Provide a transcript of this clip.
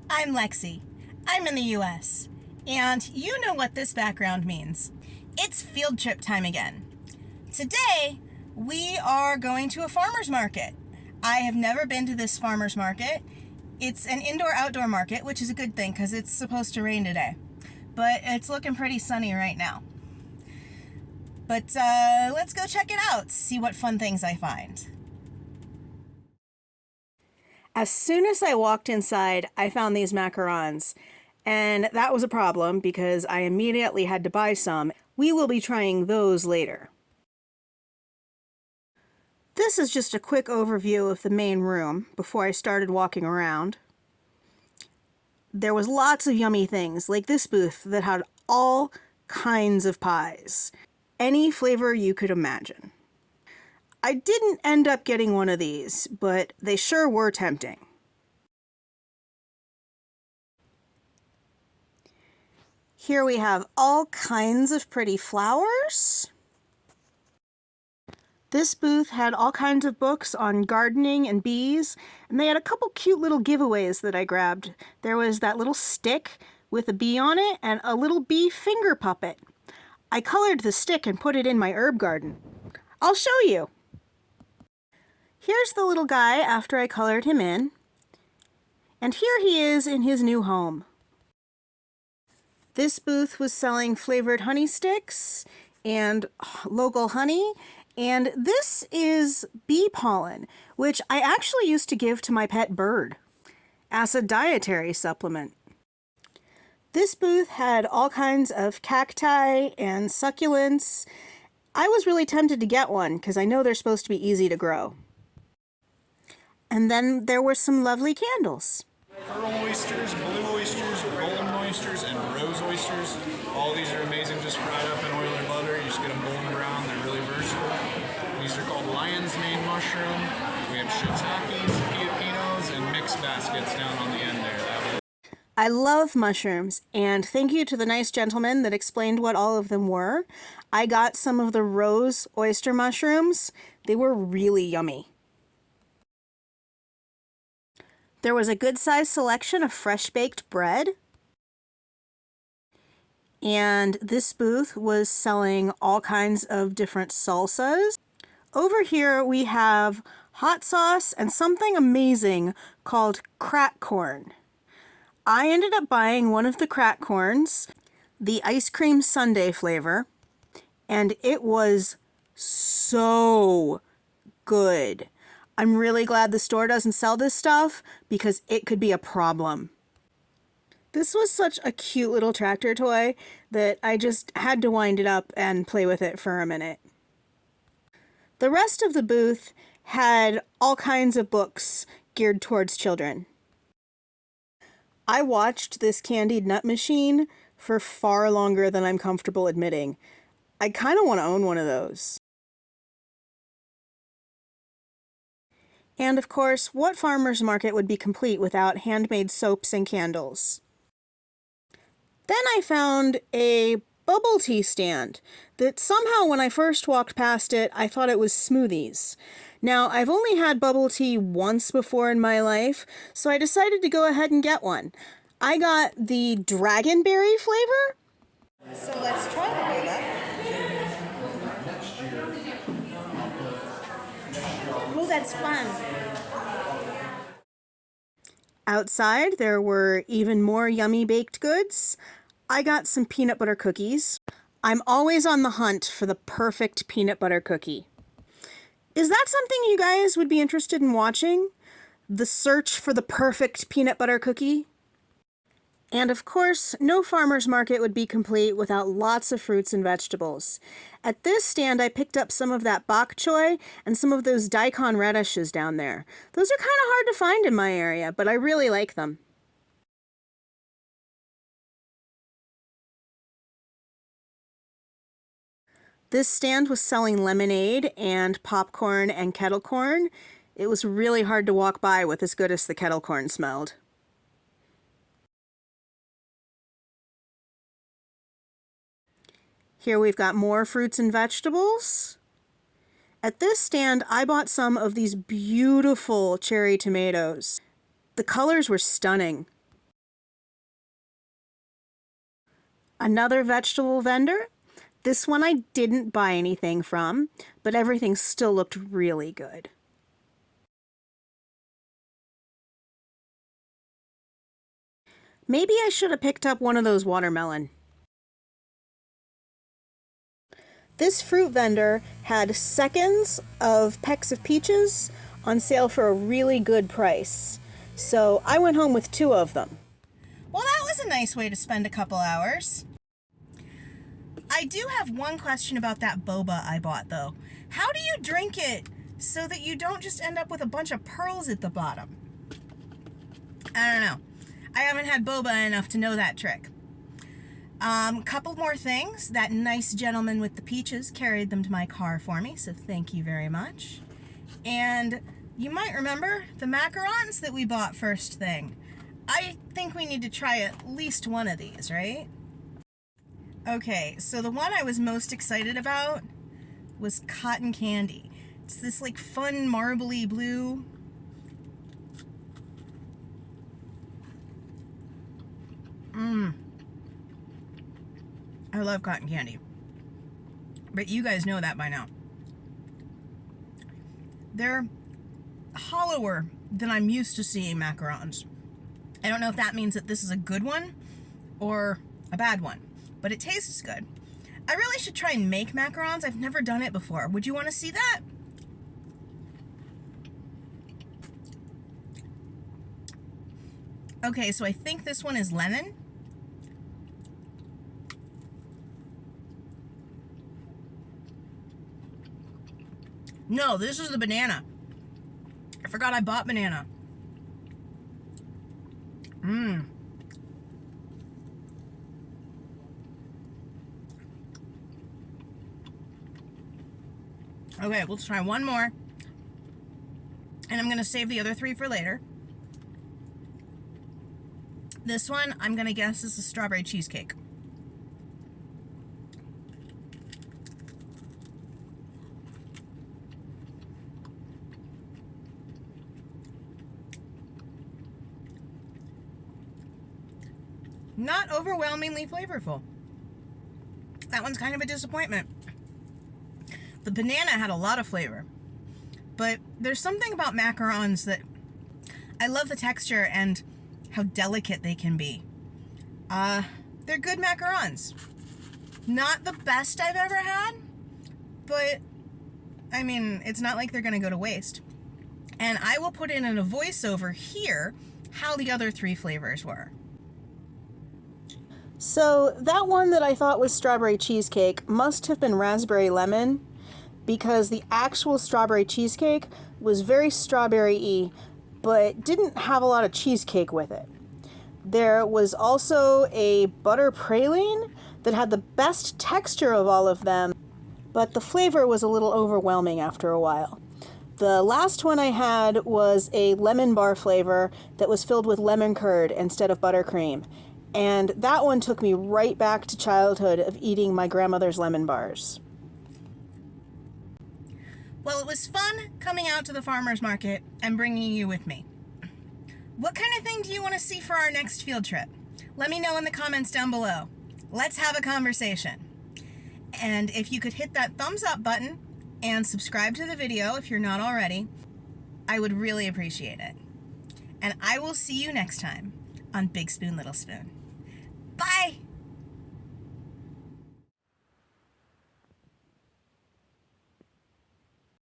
I'm Lexi. I'm in the US. And you know what this background means. It's field trip time again. Today, we are going to a farmer's market. I have never been to this farmer's market. It's an indoor-outdoor market, which is a good thing because it's supposed to rain today. But it's looking pretty sunny right now. But let's go check it out, see what fun things I find. As soon as I walked inside, I found these macarons, and that was a problem because I immediately had to buy some. We will be trying those later. This is just a quick overview of the main room before I started walking around. There was lots of yummy things, like this booth that had all kinds of pies. Any flavor you could imagine. I didn't end up getting one of these, but they sure were tempting. Here we have all kinds of pretty flowers. This booth had all kinds of books on gardening and bees, and they had a couple cute little giveaways that I grabbed. There was that little stick with a bee on it and a little bee finger puppet. I colored the stick and put it in my herb garden. I'll show you. Here's the little guy after I colored him in. And here he is in his new home. This booth was selling flavored honey sticks and local honey. And this is bee pollen, which I actually used to give to my pet bird as a dietary supplement. This booth had all kinds of cacti and succulents. I was really tempted to get one because I know they're supposed to be easy to grow. And then there were some lovely candles. Pearl oysters, blue oysters, golden oysters, and rose oysters. All these are amazing, just fried up in oil and butter. You just get them golden brown, they're really versatile. These are called lion's mane mushroom. We have shiitakes, pepinos, and mixed baskets down on the end there. I love mushrooms, and thank you to the nice gentleman that explained what all of them were. I got some of the rose oyster mushrooms. They were really yummy. There was a good-sized selection of fresh-baked bread. And this booth was selling all kinds of different salsas. Over here we have hot sauce and something amazing called crack corn. I ended up buying one of the crack corns, the ice cream sundae flavor, and it was so good. I'm really glad the store doesn't sell this stuff because it could be a problem. This was such a cute little tractor toy that I just had to wind it up and play with it for a minute. The rest of the booth had all kinds of books geared towards children. I watched this candied nut machine for far longer than I'm comfortable admitting. I kind of want to own one of those. And of course, what farmer's market would be complete without handmade soaps and candles? Then I found a bubble tea stand that somehow when I first walked past it, I thought it was smoothies. Now, I've only had bubble tea once before in my life, so I decided to go ahead and get one. I got the dragonberry flavor. So let's try the boba. Oh, that's fun. Outside, there were even more yummy baked goods. I got some peanut butter cookies. I'm always on the hunt for the perfect peanut butter cookie. Is that something you guys would be interested in watching? The search for the perfect peanut butter cookie? And of course, no farmer's market would be complete without lots of fruits and vegetables. At this stand, I picked up some of that bok choy and some of those daikon radishes down there. Those are kind of hard to find in my area, but I really like them. This stand was selling lemonade and popcorn and kettle corn. It was really hard to walk by with as good as the kettle corn smelled. Here we've got more fruits and vegetables. At this stand, I bought some of these beautiful cherry tomatoes. The colors were stunning. Another vegetable vendor. This one I didn't buy anything from, but everything still looked really good. Maybe I should have picked up one of those watermelon. This fruit vendor had seconds of pecks of peaches on sale for a really good price. So I went home with 2 of them. Well, that was a nice way to spend a couple hours. I do have one question about that boba I bought, though. How do you drink it so that you don't just end up with a bunch of pearls at the bottom? I don't know. I haven't had boba enough to know that trick. Couple more things. That nice gentleman with the peaches carried them to my car for me, so thank you very much. And you might remember the macarons that we bought first thing. I think we need to try at least one of these, right? Okay, so the one I was most excited about was cotton candy. It's this like fun marbly blue. I love cotton candy. But you guys know that by now. They're hollower than I'm used to seeing macarons. I don't know if that means that this is a good one or a bad one, but it tastes good. I really should try and make macarons. I've never done it before. Would you want to see that? Okay, so I think this one is lemon. No, this is the banana. I forgot I bought banana. Okay, we'll try one more. And I'm going to save the other 3 for later. This one, I'm going to guess, is a strawberry cheesecake. Not overwhelmingly flavorful. That one's kind of a disappointment. The banana had a lot of flavor, but there's something about macarons that I love the texture and how delicate they can be. They're good macarons. Not the best I've ever had, but I mean, it's not like they're gonna go to waste. And I will put in a voiceover here how the other 3 flavors were. So that one that I thought was strawberry cheesecake must have been raspberry lemon, because the actual strawberry cheesecake was very strawberry-y, but didn't have a lot of cheesecake with it. There was also a butter praline that had the best texture of all of them, but the flavor was a little overwhelming after a while. The last one I had was a lemon bar flavor that was filled with lemon curd instead of buttercream. And that one took me right back to childhood of eating my grandmother's lemon bars. Well, it was fun coming out to the farmer's market and bringing you with me. What kind of thing do you want to see for our next field trip? Let me know in the comments down below. Let's have a conversation. And if you could hit that thumbs up button and subscribe to the video if you're not already, I would really appreciate it. And I will see you next time on Big Spoon Little Spoon.